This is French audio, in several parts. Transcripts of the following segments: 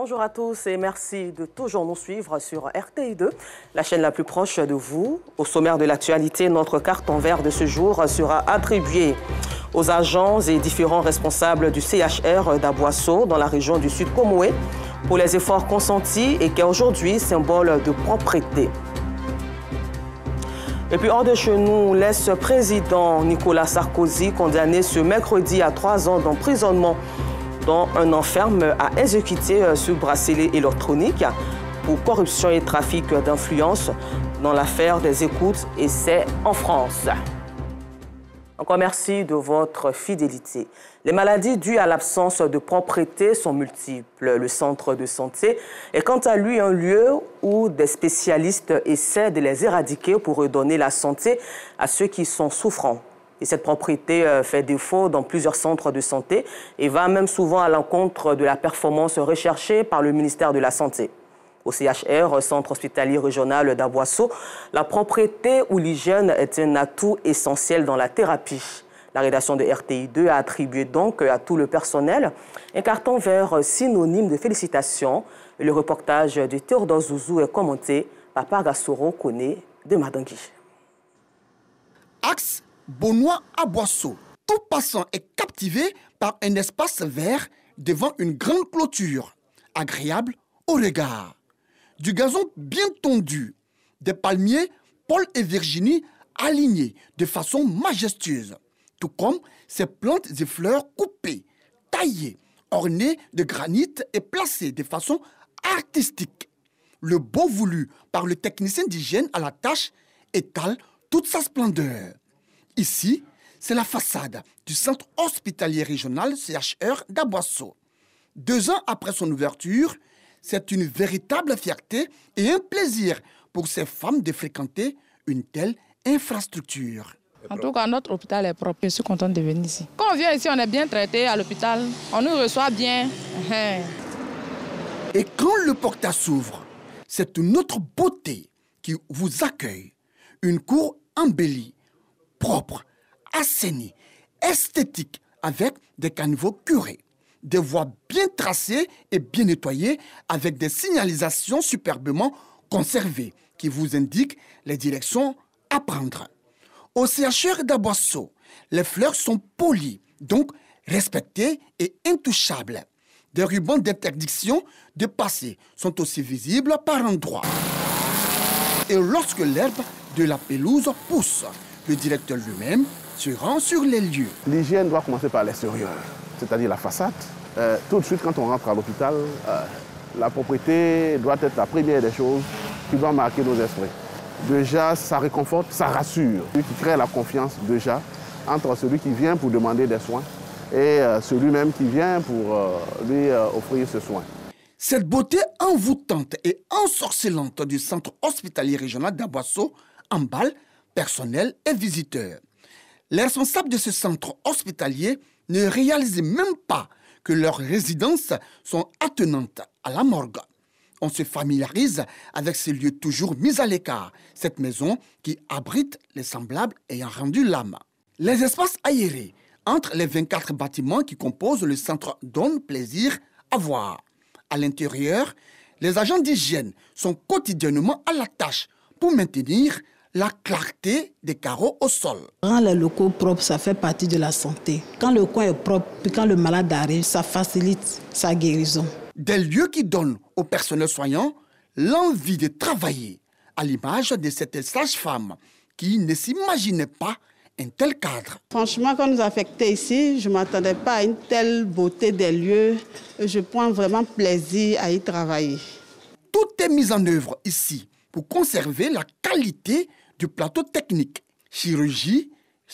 Bonjour à tous et merci de toujours nous suivre sur RTI2, la chaîne la plus proche de vous. Au sommaire de l'actualité, notre carton vert de ce jour sera attribuée aux agents et différents responsables du CHR d'Aboisseau dans la région du Sud Comoé pour les efforts consentis et qui est aujourd'hui symbole de propreté. Et puis hors de chez nous, l'ex-président Nicolas Sarkozy condamné ce mercredi à 3 ans d'emprisonnement dont un enferme à exécuter ce bracelet électronique pour corruption et trafic d'influence dans l'affaire des écoutes et c'est en France. Encore merci de votre fidélité. Les maladies dues à l'absence de propreté sont multiples. Le centre de santé est quant à lui un lieu où des spécialistes essaient de les éradiquer pour redonner la santé à ceux qui sont souffrants. Et cette propreté fait défaut dans plusieurs centres de santé et va même souvent à l'encontre de la performance recherchée par le ministère de la Santé. Au CHR, Centre hospitalier régional d'Aboisseau, la propreté ou l'hygiène est un atout essentiel dans la thérapie. La rédaction de RTI2 a attribué donc à tout le personnel un carton vert synonyme de félicitations. Le reportage de Théodore Zouzou est commenté par Pargassoro Kone de Madangui. Axe Beaunois-Aboisseau. Tout passant est captivé par un espace vert devant une grande clôture, agréable au regard. Du gazon bien tondu, des palmiers Paul et Virginie alignés de façon majestueuse, tout comme ces plantes et fleurs coupées, taillées, ornées de granit et placées de façon artistique. Le beau voulu par le technicien d'hygiène à la tâche étale toute sa splendeur. Ici, c'est la façade du centre hospitalier régional CHR d'Aboisseau. 2 ans après son ouverture, c'est une véritable fierté et un plaisir pour ces femmes de fréquenter une telle infrastructure. En tout cas, notre hôpital est propre. Je suis contente de venir ici. Quand on vient ici, on est bien traité à l'hôpital. On nous reçoit bien. Et quand le portail s'ouvre, c'est une autre beauté qui vous accueille. Une cour embellie, propre, assainie, esthétique, avec des caniveaux curés, des voies bien tracées et bien nettoyées, avec des signalisations superbement conservées qui vous indiquent les directions à prendre. Au CHR d'Aboisseau, les fleurs sont polies, donc respectées et intouchables. Des rubans d'interdiction de passer sont aussi visibles par endroits. Et lorsque l'herbe de la pelouse pousse, le directeur lui-même se rend sur les lieux. L'hygiène doit commencer par l'extérieur, c'est-à-dire la façade. Tout de suite, quand on rentre à l'hôpital, la propreté doit être la première des choses qui doit marquer nos esprits. Déjà, ça réconforte, ça rassure, qui crée la confiance déjà entre celui qui vient pour demander des soins et celui-même qui vient pour lui offrir ce soin. Cette beauté envoûtante et ensorcelante du centre hospitalier régional d'Aboisseau emballe personnel et visiteurs. Les responsables de ce centre hospitalier ne réalisent même pas que leurs résidences sont attenantes à la morgue. On se familiarise avec ces lieux toujours mis à l'écart, cette maison qui abrite les semblables ayant rendu l'âme. Les espaces aérés entre les 24 bâtiments qui composent le centre donnent plaisir à voir. À l'intérieur, les agents d'hygiène sont quotidiennement à la tâche pour maintenir la clarté des carreaux au sol. Rendre les locaux propres, ça fait partie de la santé. Quand le coin est propre, puis quand le malade arrive, ça facilite sa guérison. Des lieux qui donnent au personnel soignant l'envie de travailler, à l'image de cette sage-femme qui ne s'imaginait pas un tel cadre. Franchement, quand nous affectait ici, je ne m'attendais pas à une telle beauté des lieux. Je prends vraiment plaisir à y travailler. Tout est mis en œuvre ici pour conserver la qualité du plateau technique. Chirurgie,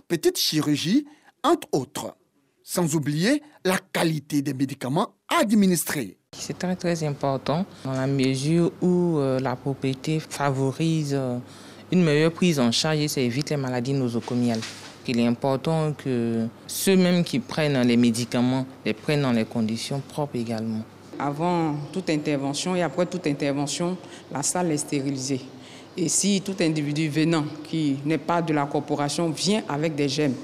petite chirurgie, entre autres. Sans oublier la qualité des médicaments administrés. C'est très important dans la mesure où la propreté favorise une meilleure prise en charge et ça évite les maladies nosocomiales. Il est important que ceux même qui prennent les médicaments les prennent dans les conditions propres également. Avant toute intervention et après toute intervention, la salle est stérilisée. Et si tout individu venant qui n'est pas de la corporation vient avec des germes,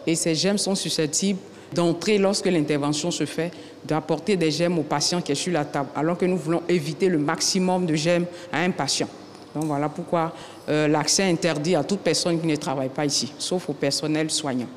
et ces germes sont susceptibles D'entrée, lorsque l'intervention se fait, d'apporter des gemmes au patient qui est sur la table, alors que nous voulons éviter le maximum de gemmes à un patient. Donc voilà pourquoi l'accès est interdit à toute personne qui ne travaille pas ici, sauf au personnel soignant.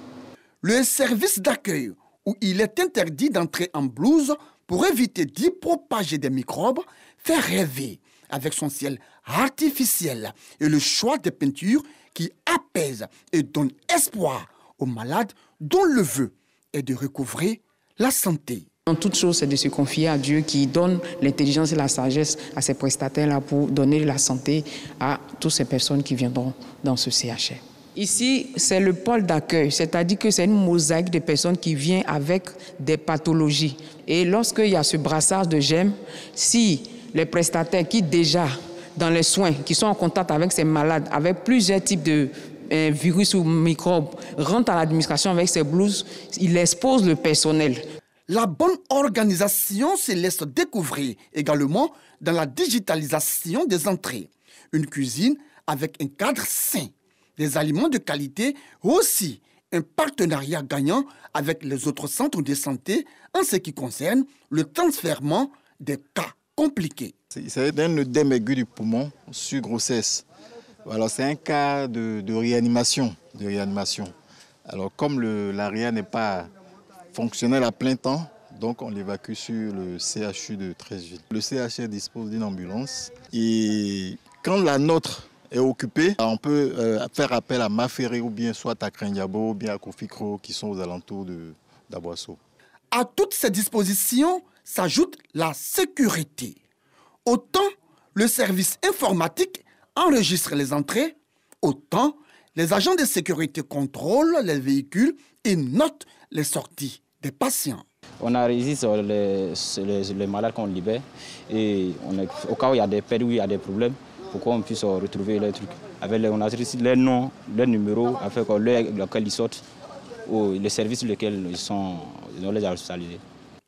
Le service d'accueil, où il est interdit d'entrer en blouse pour éviter d'y propager des microbes, fait rêver avec son ciel artificiel et le choix des peintures qui apaisent et donnent espoir aux malades dont le vœu est de recouvrer la santé. En toute chose, c'est de se confier à Dieu qui donne l'intelligence et la sagesse à ces prestataires-là pour donner la santé à toutes ces personnes qui viendront dans ce CHR. Ici, c'est le pôle d'accueil, c'est-à-dire que c'est une mosaïque de personnes qui viennent avec des pathologies. Et lorsqu'il y a ce brassage de gemmes, si les prestataires qui déjà dans les soins, qui sont en contact avec ces malades, avec plusieurs types de virus ou microbes, rentrent à l'administration avec ces blouses, ils exposent le personnel. La bonne organisation se laisse découvrir également dans la digitalisation des entrées. Une cuisine avec un cadre sain, des aliments de qualité, aussi un partenariat gagnant avec les autres centres de santé en ce qui concerne le transfèrement des cas compliqués. C'est un œdème aigu du poumon sur grossesse. Voilà, c'est un cas de réanimation. Alors comme l'ARIA n'est pas fonctionnel à plein temps, donc on l'évacue sur le CHU de Treichville. Le CHR dispose d'une ambulance et quand la nôtre est occupée, on peut faire appel à Maféré ou bien soit à Krendiabo ou bien à Kofikro qui sont aux alentours d'Aboisseau. À toutes ces dispositions s'ajoute la sécurité. Autant le service informatique enregistre les entrées, autant les agents de sécurité contrôlent les véhicules et notent les sorties des patients. On enregistre les malades qu'on libère et au cas où il y a des pertes, où il y a des problèmes, pour qu'on puisse retrouver les trucs. On a ici les noms, les numéros, avec l'heure laquelle ils sortent, ou les services sur lesquels ils les a hospitalisés.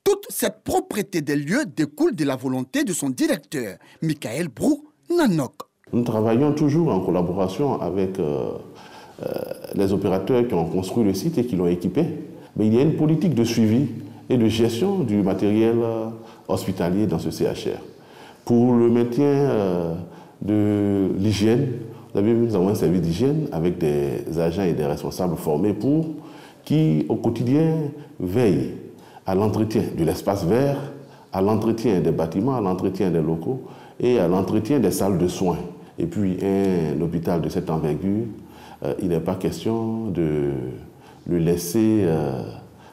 Toute cette propreté des lieux découle de la volonté de son directeur, Michael Brou Nanok. Nous travaillons toujours en collaboration avec les opérateurs qui ont construit le site et qui l'ont équipé. Mais il y a une politique de suivi et de gestion du matériel hospitalier dans ce CHR. Pour le maintien de l'hygiène, vous avez vu, nous avons un service d'hygiène avec des agents et des responsables formés qui, au quotidien, veillent à l'entretien de l'espace vert, à l'entretien des bâtiments, à l'entretien des locaux et à l'entretien des salles de soins. Et puis, un hôpital de cette envergure, il n'est pas question de le laisser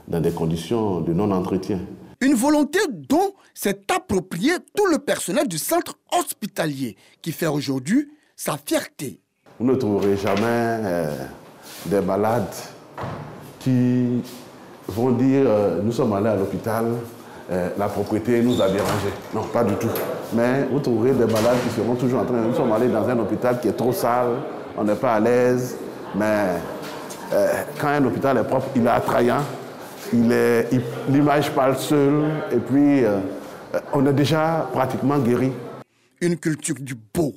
dans des conditions de non-entretien. Une volonté dont s'est approprié tout le personnel du centre hospitalier qui fait aujourd'hui sa fierté. Vous ne trouverez jamais des malades qui vont dire nous sommes allés à l'hôpital, la propriété nous a dérangés. Non, pas du tout. Mais vous trouverez des malades qui seront toujours en train de... Nous sommes allés dans un hôpital qui est trop sale, on n'est pas à l'aise, mais quand un hôpital est propre, il est attrayant, l'image parle seule, et puis on est déjà pratiquement guéri. Une culture du beau,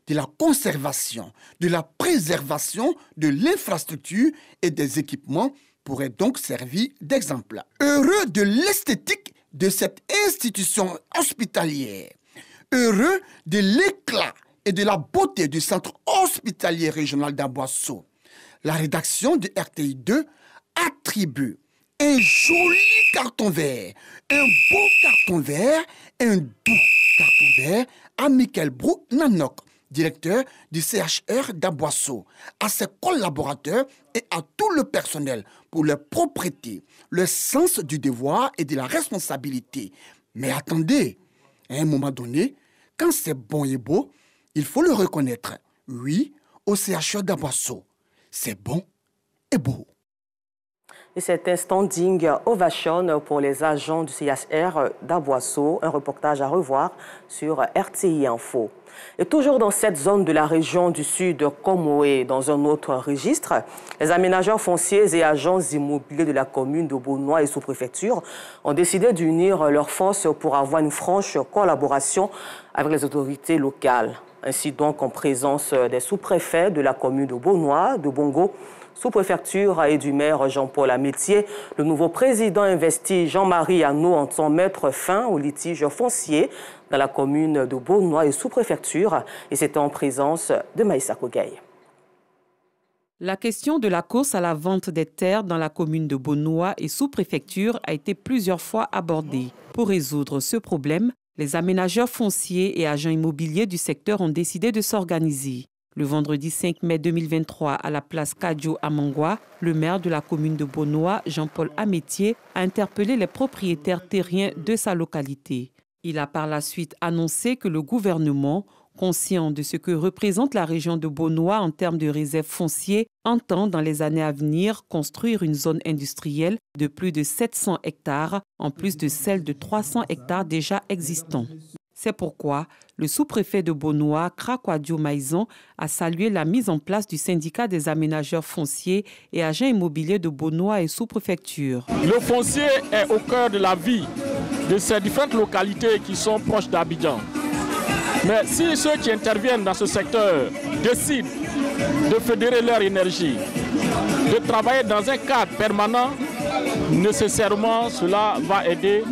de la conservation, de la préservation de l'infrastructure et des équipements pourrait donc servir d'exemple. Heureux de l'esthétique de cette institution hospitalière, heureux de l'éclat et de la beauté du centre hospitalier régional d'Aboisseau, la rédaction de RTI 2 attribue un joli carton vert, un beau carton vert, un doux carton vert à Michael Brou Nanok, directeur du CHR d'Aboisseau, à ses collaborateurs et à tout le personnel pour leur propreté, le sens du devoir et de la responsabilité. Mais attendez, à un moment donné, quand c'est bon et beau, il faut le reconnaître. Oui, au CHR d'Aboisseau, c'est bon et beau. Et c'est un standing ovation pour les agents du CHR d'Aboisseau. Un reportage à revoir sur RTI Info. Et toujours dans cette zone de la région du sud Comoé, dans un autre registre, les aménageurs fonciers et agents immobiliers de la commune de Beaunois et sous-préfecture ont décidé d'unir leurs forces pour avoir une franche collaboration avec les autorités locales. Ainsi donc, en présence des sous-préfets de la commune de Beaunois, de Bongo, sous-préfecture et du maire Jean-Paul Amétier. Le nouveau président investi Jean-Marie Hanot entend mettre fin au litige foncier dans la commune de Beaunois et sous-préfecture. Et c'était en présence de Maïssa Kogaï. La question de la course à la vente des terres dans la commune de Beaunois et sous-préfecture a été plusieurs fois abordée. Pour résoudre ce problème, les aménageurs fonciers et agents immobiliers du secteur ont décidé de s'organiser. Le vendredi 5 mai 2023, à la place Kadio à Mangwa, le maire de la commune de Beaunois, Jean-Paul Amétier, a interpellé les propriétaires terriens de sa localité. Il a par la suite annoncé que le gouvernement, conscient de ce que représente la région de Beaunois en termes de réserves foncières, entend dans les années à venir construire une zone industrielle de plus de 700 hectares, en plus de celle de 300 hectares déjà existants. C'est pourquoi le sous-préfet de Beaunois, Krakwadio Maïzon, a salué la mise en place du syndicat des aménageurs fonciers et agents immobiliers de Beaunois et sous-préfecture. Le foncier est au cœur de la vie de ces différentes localités qui sont proches d'Abidjan. Mais si ceux qui interviennent dans ce secteur décident de fédérer leur énergie, de travailler dans un cadre permanent, nécessairement cela va aider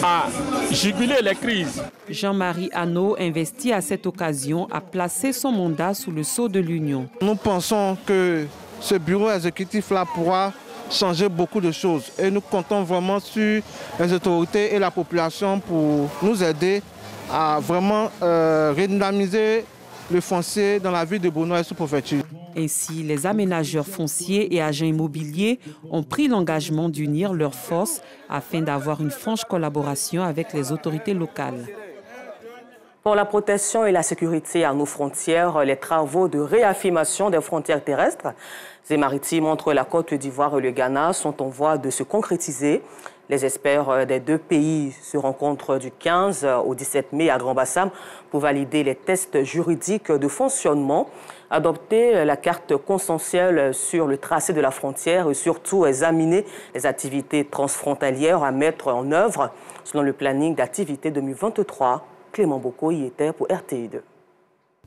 à juguler les crises. Jean-Marie Hanot, investi à cette occasion, a placé son mandat sous le sceau de l'Union. Nous pensons que ce bureau exécutif-là pourra changer beaucoup de choses et nous comptons vraiment sur les autorités et la population pour nous aider à vraiment redynamiser le foncier dans la ville de Beaunois et sous-préfecture. Ainsi, les aménageurs fonciers et agents immobiliers ont pris l'engagement d'unir leurs forces afin d'avoir une franche collaboration avec les autorités locales. Pour la protection et la sécurité à nos frontières, les travaux de réaffirmation des frontières terrestres et maritimes entre la Côte d'Ivoire et le Ghana sont en voie de se concrétiser. Les experts des deux pays se rencontrent du 15 au 17 mai à Grand-Bassam pour valider les tests juridiques de fonctionnement, adopter la carte consensuelle sur le tracé de la frontière et surtout examiner les activités transfrontalières à mettre en œuvre selon le planning d'activité 2023. Clément Boko y était pour RTI2.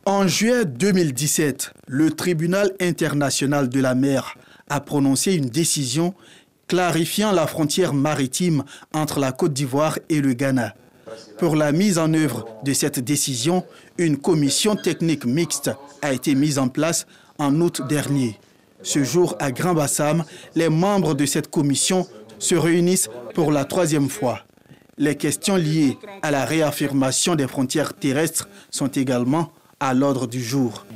En juillet 2017, le Tribunal international de la mer a prononcé une décision clarifiant la frontière maritime entre la Côte d'Ivoire et le Ghana. Pour la mise en œuvre de cette décision, une commission technique mixte a été mise en place en août dernier. Ce jour, à Grand-Bassam, les membres de cette commission se réunissent pour la 3e fois. Les questions liées à la réaffirmation des frontières terrestres sont également à l'ordre du jour.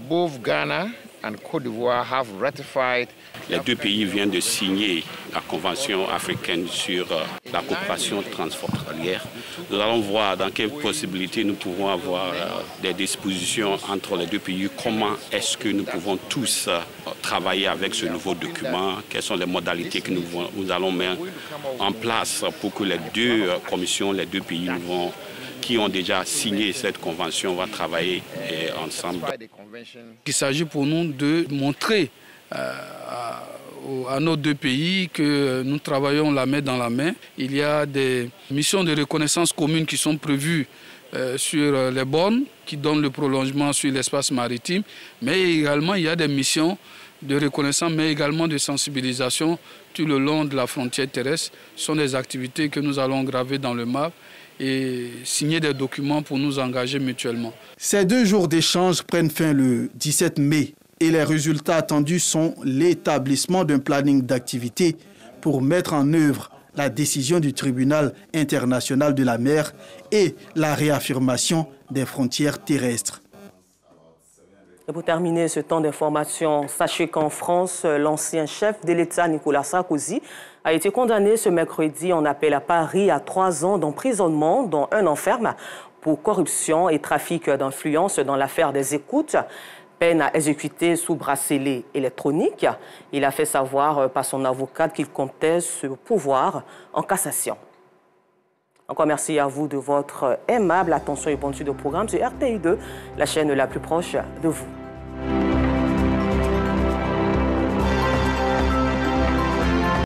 Les deux pays viennent de signer la Convention africaine sur la coopération transfrontalière. Nous allons voir dans quelles possibilités nous pouvons avoir des dispositions entre les deux pays. Comment est-ce que nous pouvons tous travailler avec ce nouveau document? Quelles sont les modalités que nous allons mettre en place pour que les deux commissions, les deux pays qui ont déjà signé cette convention vont travailler ensemble. Il s'agit pour nous de montrer à nos deux pays que nous travaillons la main dans la main. Il y a des missions de reconnaissance communes qui sont prévues sur les bornes, qui donnent le prolongement sur l'espace maritime, mais également il y a des missions de reconnaissance, mais également de sensibilisation tout le long de la frontière terrestre. Ce sont des activités que nous allons graver dans le marbre et signer des documents pour nous engager mutuellement. Ces 2 jours d'échange prennent fin le 17 mai et les résultats attendus sont l'établissement d'un planning d'activité pour mettre en œuvre la décision du Tribunal international de la mer et la réaffirmation des frontières terrestres. Et pour terminer ce temps d'information, sachez qu'en France, l'ancien chef de l'État Nicolas Sarkozy a été condamné ce mercredi en appel à Paris à 3 ans d'emprisonnement, dont 1 an ferme pour corruption et trafic d'influence dans l'affaire des écoutes. Peine à exécuter sous bracelet électronique. Il a fait savoir par son avocate qu'il comptait ce pouvoir en cassation. Encore merci à vous de votre aimable attention et bonne suite de programme sur RTI2, la chaîne la plus proche de vous.